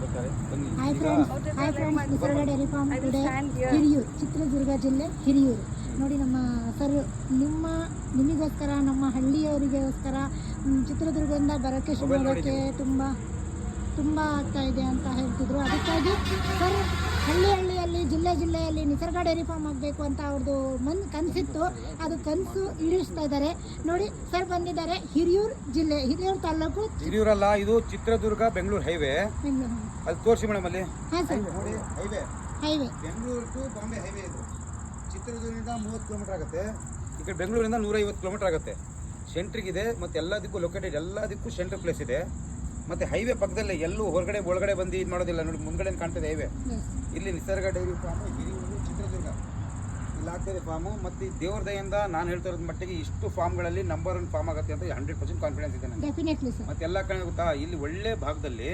ಬರ್ತಾರೆ ಬನ್ನಿ. Hi friends, ನಿಸರ್ಗ dairy farm today Hiriyur, Chitradurga ಜಿಲ್ಲೆ ಹಿರಿಯೂರು. ನೋಡಿ ನಮ್ಮ ಸರ್ ನಿಮಗೋಸ್ಕರ, ನಮ್ಮ ಹಳ್ಳಿಯವರಿಗೋಸ್ಕರ ಚಿತ್ರದುರ್ಗದಿಂದ ಬರೋಕ್ಕೆ ಶಿವಮೊಗ್ಗಕ್ಕೆ ತುಂಬ ಆಗ್ತಾ ಇದೆ ಅಂತ ಹೇಳ್ತಿದ್ರು. ಅದಕ್ಕಾಗಿ ಸರ್ ಹಳ್ಳಿಯಲ್ಲಿ ಜಿಲ್ಲೆಯಲ್ಲಿ ನಿಸರ್ಗ ಡೈರಿ ಫಾರ್ಮ್ ಆಗಬೇಕು ಅಂತ ಅವ್ರದ್ದು ಕನಸಿತ್ತು. ಅದು ಕನಸು ಈಡೇರಿಸ್ತಾ ಇದ್ದಾರೆ. ನೋಡಿ ಸರ್ ಬಂದಿದ್ದಾರೆ ಹಿರಿಯೂರು ಜಿಲ್ಲೆ, ಹಿರಿಯೂರು ತಾಲೂಕು. ಹಿರಿಯೂರಲ್ಲ, ಇದು ಚಿತ್ರದುರ್ಗ ಬೆಂಗಳೂರು ಹೈವೇ. ಅದು ತೋರಿಸಿ ಮೇಡಮ್ ಅಲ್ಲಿ. ಹಾಂ ಸರ್, ನೋಡಿ highway Bengaluru to Bombay highway. ಇದು ಚಿತ್ರದುರ್ಗದಿಂದ 30 ಕಿಲೋಮೀಟರ್ ಆಗುತ್ತೆ. ಈ ಕಡೆ ಬೆಂಗಳೂರಿಂದ 150 ಕಿಲೋಮೀಟರ್ ಆಗುತ್ತೆ. ಸೆಂಟ್ರಿಗಿದೆ ಮತ್ತು ಎಲ್ಲದಕ್ಕೂ ಲೊಕೇಟೆಡ್, ಎಲ್ಲದಕ್ಕೂ ಸೆಂಟ್ರ್ ಪ್ಲೇಸ್ ಇದೆ. ಮತ್ತು ಹೈವೇ ಪಕ್ಕದಲ್ಲೇ, ಎಲ್ಲೂ ಒಳಗಡೆ ಬಂದು ಇದು ಮಾಡೋದಿಲ್ಲ. ನೋಡಿ ಮುಂದ್ಗಡೆ ಕಾಣ್ತದೆ ಹೈವೇ. ಇಲ್ಲಿ ನಿಸರ್ಗ ಡೈರಿ ಫಾರ್ಮು ಹಿರಿಯೂರು ಚಿತ್ರದುರ್ಗ ಇಲ್ಲಿ ಆಗ್ತಾಯಿದೆ ಫಾರ್ಮು. ಮತ್ತು ದೇವ್ರ ದಯಿಂದ ನಾನು ಹೇಳ್ತಾ ಇರೋದು ಮಟ್ಟಿಗೆ ಇಷ್ಟು ಫಾರ್ಮ್ಗಳಲ್ಲಿ ನಂಬರ್ 1 ಫಾರ್ಮ್ ಆಗುತ್ತೆ ಅಂತ 100% ಕಾನ್ಫಿಡೆನ್ಸ್ ಇದೆ ನನಗೆ. ಮತ್ತು ಎಲ್ಲ ಕಡೆ ಗೊತ್ತಾ, ಇಲ್ಲಿ ಒಳ್ಳೆ ಭಾಗದಲ್ಲಿ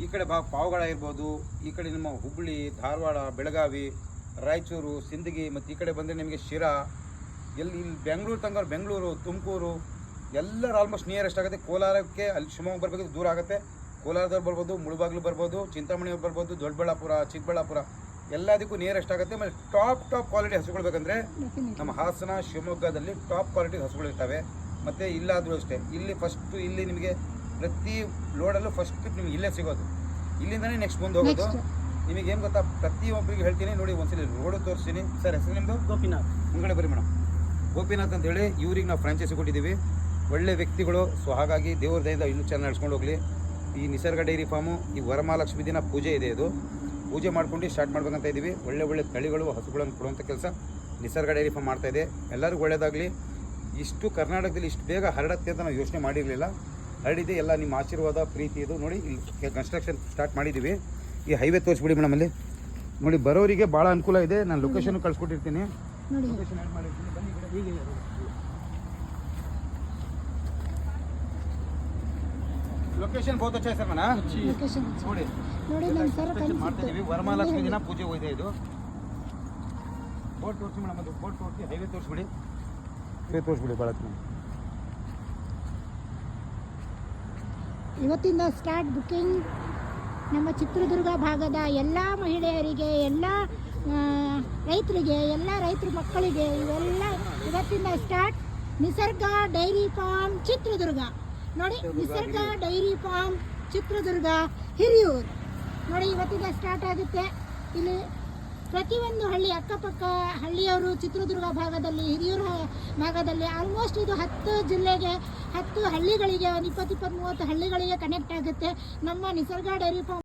ಈ ಕಡೆ ಪಾವಗಡ ಇರ್ಬೋದು, ಈ ಕಡೆ ನಿಮ್ಮ ಹುಬ್ಬಳ್ಳಿ, ಧಾರವಾಡ, ಬೆಳಗಾವಿ, ರಾಯಚೂರು, ಸಿಂದಗಿ, ಮತ್ತು ಈ ಕಡೆ ಬಂದರೆ ನಿಮಗೆ ಶಿರಾ, ಇಲ್ಲಿ ಬೆಂಗಳೂರು ತನಕ, ಬೆಂಗಳೂರು, ತುಮಕೂರು ಎಲ್ಲರೂ ಆಲ್ಮೋಸ್ಟ್ ನಿಯರೆಸ್ಟ್ ಆಗುತ್ತೆ. ಕೋಲಾರಕ್ಕೆ ಅಲ್ಲಿ ಶಿವಮೊಗ್ಗ ಬರ್ಬೇಕು, ದೂರ ಆಗುತ್ತೆ. ಕೋಲಾರದವ್ರು ಬರ್ಬೋದು, ಮುಳುಬಾಗ್ಲು ಬರ್ಬೋದು, ಚಿಂತಾಮಣಿಯವ್ರು ಬರ್ಬೋದು, ದೊಡ್ಡಬಳ್ಳಾಪುರ, ಚಿಕ್ಕಬಳ್ಳಾಪುರ ಎಲ್ಲದಕ್ಕೂ ನಿಯರೆಸ್ಟ್ ಆಗುತ್ತೆ. ಆಮೇಲೆ ಟಾಪ್ ಕ್ವಾಲಿಟಿ ಹಸುಗಳು ಬೇಕಂದರೆ ನಮ್ಮ ಹಾಸನ, ಶಿವಮೊಗ್ಗದಲ್ಲಿ ಟಾಪ್ ಕ್ವಾಲಿಟಿ ಹಸುಗಳಿರ್ತವೆ. ಮತ್ತು ಇಲ್ಲಾದರೂ ಅಷ್ಟೇ, ಇಲ್ಲಿ ನಿಮಗೆ ಪ್ರತಿ ಲೋಡಲ್ಲೂ ಫಸ್ಟ್ ನಿಮ್ಗೆ ಇಲ್ಲೇ ಸಿಗೋದು. ಇಲ್ಲಿಂದನೇ ನೆಕ್ಸ್ಟ್ ಮುಂದೆ ಹೋಗೋದು. ನಿಮಗೇನು ಗೊತ್ತಾ, ಪ್ರತಿಯೊಬ್ಬರಿಗೆ ಹೇಳ್ತೀನಿ ನೋಡಿ, ಒಂದ್ಸಲಿ ರೋಡು ತೋರಿಸ್ತೀನಿ. ಸರ್ ಹೆಸರು ನಿಮ್ಮದು? ಗೋಪಿನಾಥ್. ಮುಂಗಡೆ ಬರೀ ಮೇಡಮ್, ಗೋಪಿನಾಥ್ ಅಂತೇಳಿ. ಇವ್ರಿಗೆ ನಾವು ಫ್ರಾಂಚೈಸಿ ಕೊಟ್ಟಿದ್ದೀವಿ. ಒಳ್ಳೆ ವ್ಯಕ್ತಿಗಳು. ಸೊ ಹಾಗಾಗಿ ದೇವ್ರ ದಯದಿಂದ ಇನ್ನೂ ಚೆನ್ನಾಗಿ ನಡ್ಸ್ಕೊಂಡು ಹೋಗಲಿ. ಈ ನಿಸರ್ಗ ಡೈರಿ ಫಾರ್ಮು ಈ ವರಮಹಾಲಕ್ಷ್ಮಿ ದಿನ ಪೂಜೆ ಇದೆ. ಇದು ಪೂಜೆ ಮಾಡ್ಕೊಂಡು ಸ್ಟಾರ್ಟ್ ಮಾಡ್ಬೇಕಂತ ಇದ್ದೀವಿ. ಒಳ್ಳೆ ತಳಿಗಳು, ಹಸುಗಳನ್ನು ಕೊಡುವಂಥ ಕೆಲಸ ನಿಸರ್ಗ ಡೈರಿ ಫಾರ್ಮ್ ಮಾಡ್ತಾಯಿದೆ. ಎಲ್ಲರಿಗೂ ಒಳ್ಳೆಯದಾಗಲಿ. ಇಷ್ಟು ಕರ್ನಾಟಕದಲ್ಲಿ ಇಷ್ಟು ಬೇಗ ಹರಡತ್ತೆ ಅಂತ ನಾವು ಯೋಚನೆ ಮಾಡಿರಲಿಲ್ಲ. ಹರಡಿದೆ. ಎಲ್ಲ ನಿಮ್ಮ ಆಶೀರ್ವಾದ, ಪ್ರೀತಿ ಇದು. ನೋಡಿ ಇಲ್ಲಿ ಕನ್ಸ್ಟ್ರಕ್ಷನ್ ಸ್ಟಾರ್ಟ್ ಮಾಡಿದ್ದೀವಿ. ಈ ಹೈವೇ ತೋರಿಸ್ಬಿಡಿ ಮೇಡಮ್. ಅಲ್ಲಿ ನೋಡಿ, ಬರೋರಿಗೆ ಭಾಳ ಅನುಕೂಲ ಇದೆ. ನಾನು ಲೊಕೇಶನ್ ಕಳಿಸ್ಕೊಟ್ಟಿರ್ತೀನಿ. ಲೊಕೇಶನ್ ಆ್ಯಡ್ ಮಾಡಿರ್ತೀನಿ. ಬನ್ನಿ ಹೀಗೆ ಲೊಕೇಶನ್ ಬಹುತ್ ಅಚ್ಚಾ ಸರ್. ಮನ ನೋಡಿ ಮಾಡ್ತಾ ಇದೀವಿ. ವರಮಹಾಲಕ್ಷ್ಮಿ ದಿನ ಪೂಜೆ ಹೋಗಿದೆ. ಇದು ಬೋರ್ಡ್ ತೋರಿಸಿ ಮೇಡಮ್, ಅದು ಬೋರ್ಡ್ ತೋರಿಸಿ, ಹೈವೇ ತೋರಿಸ್ಬಿಡಿ ಭಾಳ. ಇವತ್ತಿಂದ ಸ್ಟಾರ್ಟ್ ಬುಕ್ಕಿಂಗ್. ನಮ್ಮ ಚಿತ್ರದುರ್ಗ ಭಾಗದ ಎಲ್ಲ ಮಹಿಳೆಯರಿಗೆ, ಎಲ್ಲ ರೈತರಿಗೆ, ಎಲ್ಲ ರೈತರ ಮಕ್ಕಳಿಗೆ ಇವೆಲ್ಲ ಇವತ್ತಿಂದ ಸ್ಟಾರ್ಟ್. ನಿಸರ್ಗ ಡೈರಿ ಫಾರ್ಮ್ ಚಿತ್ರದುರ್ಗ. ನೋಡಿ, ನಿಸರ್ಗ ಡೈರಿ ಫಾರ್ಮ್ ಚಿತ್ರದುರ್ಗ ಹಿರಿಯೂರು. ನೋಡಿ, ಇವತ್ತಿಂದ ಸ್ಟಾರ್ಟ್ ಆಗುತ್ತೆ. ಇಲ್ಲಿ ಪ್ರತಿಯೊಂದು ಹಳ್ಳಿ, ಅಕ್ಕಪಕ್ಕ ಹಳ್ಳಿಯವರು ಚಿತ್ರದುರ್ಗ ಭಾಗದಲ್ಲಿ, ಹಿರಿಯೂರು ಭಾಗದಲ್ಲಿ ಆಲ್ಮೋಸ್ಟ್ ಇದು 10 ಜಿಲ್ಲೆಗೆ, 10 ಹಳ್ಳಿಗಳಿಗೆ, 20-30 ಹಳ್ಳಿಗಳಿಗೆ ಕನೆಕ್ಟ್ ಆಗುತ್ತೆ ನಮ್ಮ ನಿಸರ್ಗ ಡೈರಿ ಫಾರ್ಮ್.